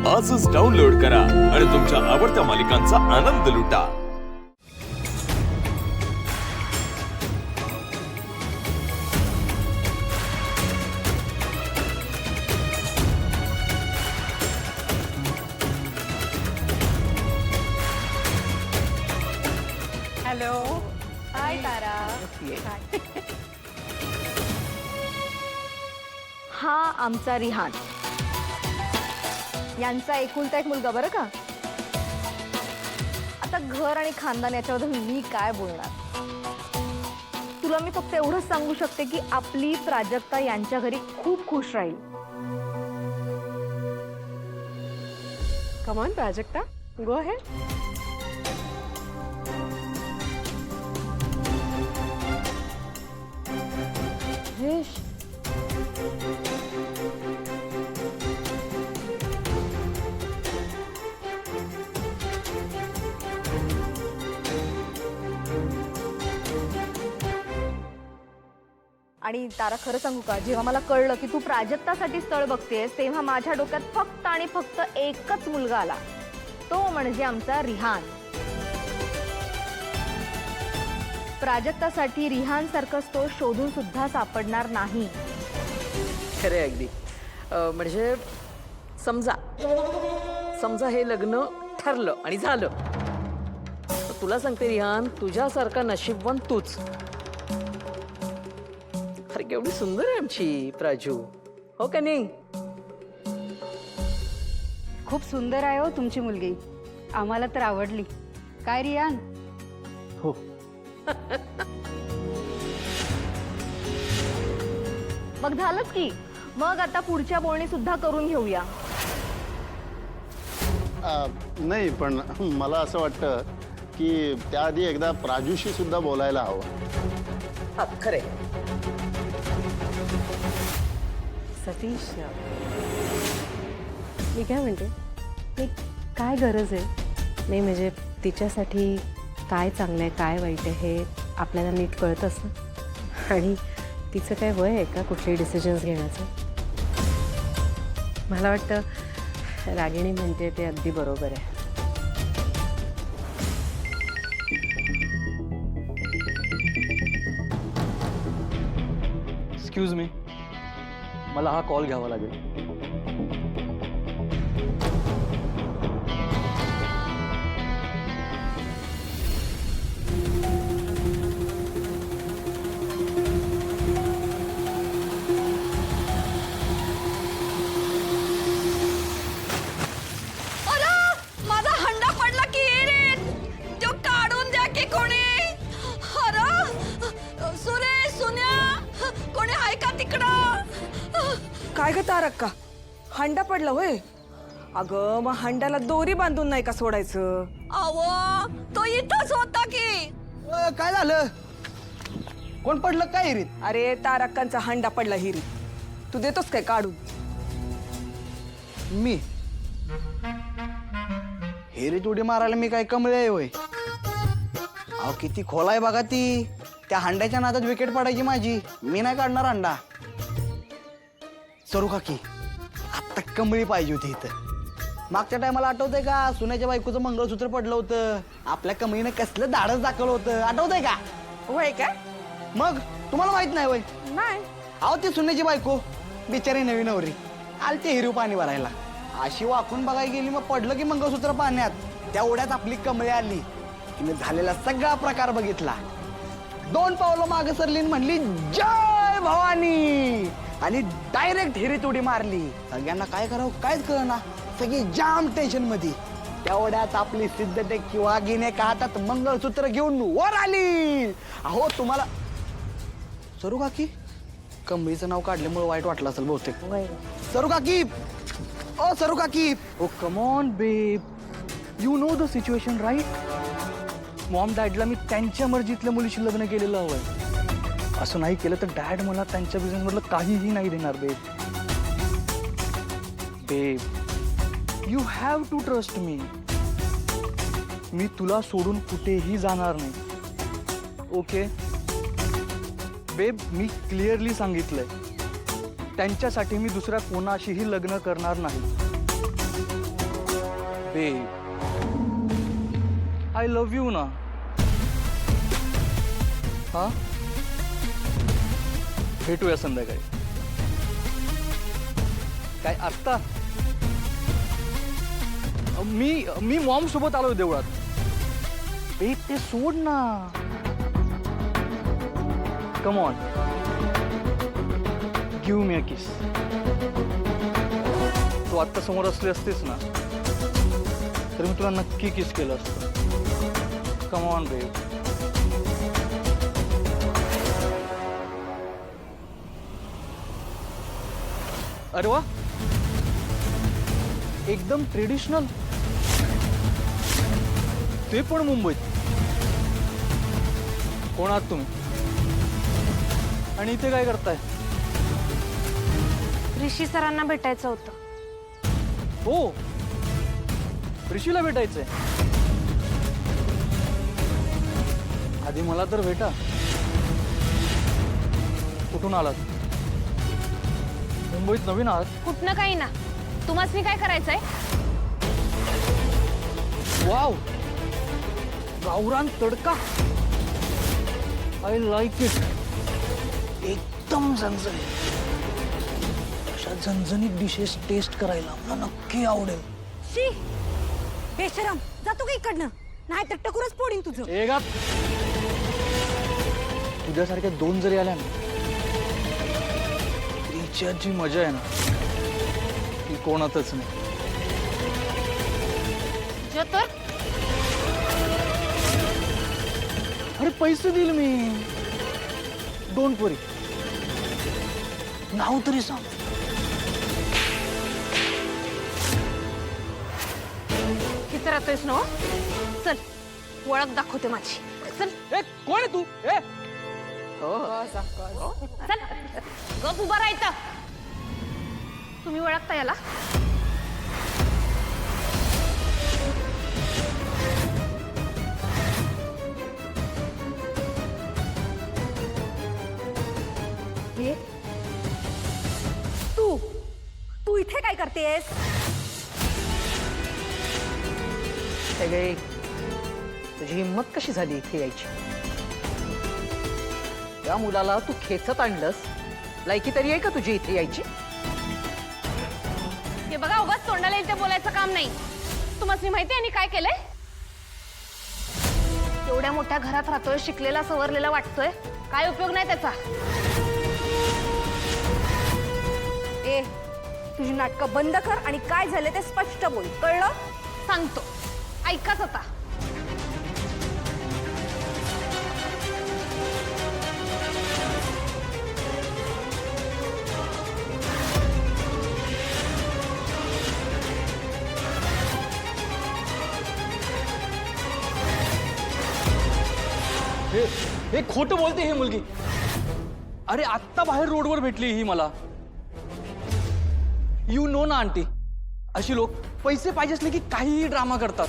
आजच डाउनलोड करा आणि तुमच्या आवडत्या मालिकांचा आनंद लुटा। हॅलो, हाय तारा। हा आमचा रिहान, यांचा एकुलता एक मुलगा बरं का। आता घर आणि खानदान याच्याबद्दल मी काय बोलणार। तुला मी फक्त एवढंच सांगू शकते की आपली प्राजक्ता यांच्या घरी खूप खुश राहील। Come on Prajakta, go ahead. Wish आणि तारा, खरं सांगू का, जेव्हा मला कळलं की तू प्राजक्तासाठी स्थळ बघतेस तेव्हा माझ्या डोक्यात फक्त आणि फक्त एकच मुलगा आला, तो म्हणजे आमचा रिहान। प्राजक्तासाठी रिहान सारखं स्थळ शोधून सुद्धा सापडणार नाही। खरे अगदी। म्हणजे समजा हे लग्न ठरलं आणि झालं, तर तुला सांगते रिहान, तुझ्यासारखा नशीबवान तूच। अरे केवढी सुंदर आहे आमची प्राजू, हो का नाही? खूप सुंदर आहे हो तुमची मुलगी, आम्हाला तर आवडली। काय रियान? हो। मग झालंच की, मग आता पुढच्या बोलणी सुद्धा करून घेऊया। नाही, पण मला असं वाटतं की त्याआधी एकदा प्राजूशी सुद्धा बोलायला हवं। हा खरे सतीश, मी काय म्हणते, नाही काय गरज आहे? नाही म्हणजे तिच्यासाठी काय चांगलं आहे काय वाईट आहे हे आपल्याला नीट कळत असतं। आणि तिचं काय वय आहे का कुठलेही डिसिजन्स घेण्याचं? मला वाटतं रागिणी म्हणते ते अगदी बरोबर आहे। एक्सक्यूज मी, मला हा कॉल घ्यावा लागेल। माझा हंडा पडला की रे, तो काढून द्या की कोणी। अरे सुरेश, सुन्या, कोणी आहे का तिकडं? काय ग तारक्का, हंडा पडला होय? अगं मग हंड्याला दोरी बांधून नाही का सोडायचं? अहो, तो इथंच होता की। काय झालं? कोण पडलं काय रे? अरे तारक्कांचा हंडा पडला हिरी, तू देतोस काय काढून? मी हेरीत उडी मारायला मी काय कमळे आहे होय? अहो किती खोल आहे बघा ती, त्या हंड्याच्या नादात विकेट पडायची माझी। मी नाही काढणार हंडा। सरू काकी, आत्ता कमळी पाहिजे होती इथं। मागच्या टायमाला आठवतंय का, सुन्याच्या बायकोचं मंगळसूत्र पडलं होतं, आपल्या कमळीनं कसलं धाडस दाखवलं होतं, आठवतंय का? होय काय? मग तुम्हाला माहित नाही होय? नाही। अहो ती सुन्याची बायको बिचारी नवी नवरी आलती हिरू पाणी भरायला, अशी वाकून बघायला गेली, मग पडलं की मंगळसूत्र पाण्यात। त्या ओढ्यात आपली कमळी आली, तिने झालेला सगळा प्रकार बघितला, 2 पावलं मागे सरली आणि म्हणली जय भवानी, आणि डायरेक्ट हिरीत उडी मारली। सगळ्यांना काय करावं कायच कळना, सगळी जाम टेन्शन मध्ये। त्या ओढ्यात आपली सिद्धटेक वाघिने का हातात मंगळसूत्र घेऊन वर आली। अहो तुम्हाला सरू काकी, कमळीचं नाव काढल्यामुळे वाईट वाटलं असेल बहुतेक। सरू काकी, ओ सरू काकी, ओ come on babe, you know the situation right? Mom डॅडला मी त्यांच्या मर्जीतल्या मुलीशी लग्न केलेलं हवंय। असं नाही केलं तर डॅड मला त्यांच्या बिझनेसमधलं काहीही नाही देणार babe. Babe, you have to trust me. मी तुला सोडून कुठेही जाणार नाही, ओके? बेब, मी क्लिअरली सांगितलंय, त्यांच्यासाठी मी दुसऱ्या कोणाशीही लग्न करणार नाही। बेब, आय लव्ह यू ना. हा, भेटूया संध्याकाळी. काय आत्ता? मी मॉम सोबत आलोय देवळात. बेब, ते सोड ना. कम ऑन, गिव्ह मी अ किस. तू आत्ता समोर असली असतीस ना तर मी तुला नक्की किस केलं असतं. कम ऑन बेब. अरे वा, एकदम ट्रेडिशनल, ते पण मुंबईत. कोण आहात तुम्ही आणि इथे काय करताय? ऋषी सरांना भेटायचं होतं. हो, ऋषीला भेटायचंय. आधी मला तर भेटा. कुठून आलात? मुंबईत नवीन आहात? कुठनं काही ना, तुम्हाला काय करायचंय? वाव, गावरान तडका. I like it. एकदम झणझणीत. अशा झणझणीत डिशेस टेस्ट करायला मला नक्की आवडेल. शी, बेशरम, जातो का इकडनं? नाही तर टकुरच पोडीन तुझं. ए गा, तुझ्यासारख्या दोन जरी आल्या ना, तिच्यात जी मजा आहे ना ती कोणातच नाही. तर अरे पैसे देईल मी. डोंट वरी. नाव तरी सांग. किती राहतोयस ना? चल, ओळख दाखवते माझी. चल. ए, कोण आहे तू? ए, चल, गप उभा राहायचं. तुम्ही ओळखता याला? तू इथे काय करतेस? सगळे तुझी हिंमत कशी झाली इथे यायची? त्या मुलाला तू खेचत आणलंस. लायकी तरी आहे का तुझी इथे यायची? हे बघा, उगाच तोंडाला इथे बोलायचं काम नाही. तुम्हाला माहिती आहे काय केलंय? एवढ्या मोठ्या घरात राहतोय, शिकलेला सवरलेला वाटतोय, काय उपयोग नाही त्याचा. ए, तुझी नाटकं बंद कर आणि काय झालं ते स्पष्ट बोल, कळलं? सांगतो, ऐकाच आता. हे खोटं बोलते ही मुलगी. अरे आत्ता बाहेर रोडवर भेटली ही मला. यू नो ना आंटी, अशी लोक पैसे पाहिजे असले की काहीही ड्रामा करतात.